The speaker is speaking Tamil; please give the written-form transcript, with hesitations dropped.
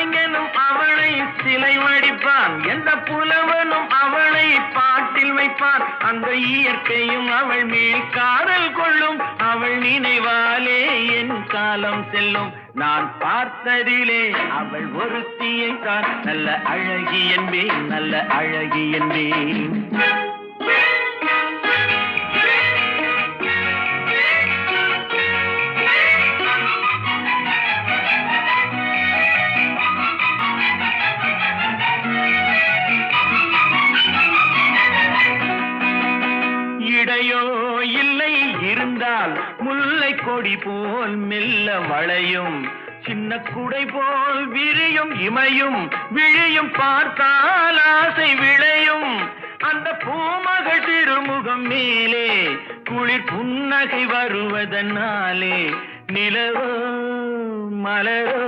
கலைஞனும் அவளை சிலை வடிப்பான், எந்த புலவனும் அவளை பாட்டில் வைப்பான். அந்த இயற்கையும் அவள் மேல் காதல் கொள்ளும், அவள் நினைவாலே என் காலம் செல்லும். நான் பார்த்ததிலே அவள் ஒருத்தியை தான் நல்ல அழகி என்பேன், நல்ல அழகி என்பேன். இடையோ இல்லை இருந்தால் முல்லை கொடி போல் மெல்ல வளையும், சின்ன குடை போல் விரியும் இமையும் விழியும் பார்த்தால் ஆசை விளையும். அந்த பூமகள் திருமுகம் மேலே குளிர் புன்னகை வருவதனாலே நிலவோ மலரோ